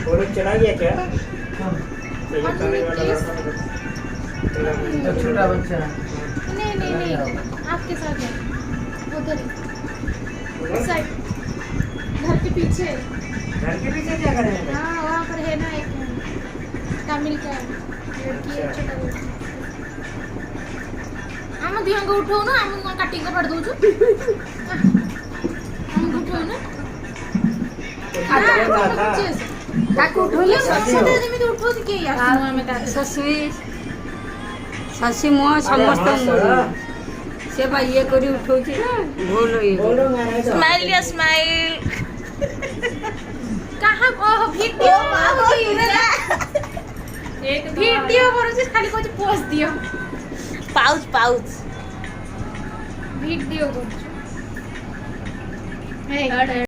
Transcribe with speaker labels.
Speaker 1: Phone चला गया क्या?
Speaker 2: छोटा बच्चा
Speaker 3: नहीं नहीं नहीं आपके साथ है उधर ही साइड घर के पीछे
Speaker 1: क्या करें?
Speaker 3: हाँ वहाँ पर है ना एक तमिल का लड़की है छोटा लड़की आम दिहंग उठाऊ ना आम काटी के पड़ दउछु आम उठाऊ ना
Speaker 2: ताकू उठोले
Speaker 3: समस्त जेमिति उठाऊ के यार हमें ता
Speaker 4: शशि मो समस्त से बा ये करी उठौची ना बोलो ये स्माइल या स्माइल
Speaker 3: कहाँ वीडियो एक वीडियो करूँ खाली कुछ पोस्ट दियो
Speaker 4: पाउच पाउच
Speaker 3: वीडियो करूँ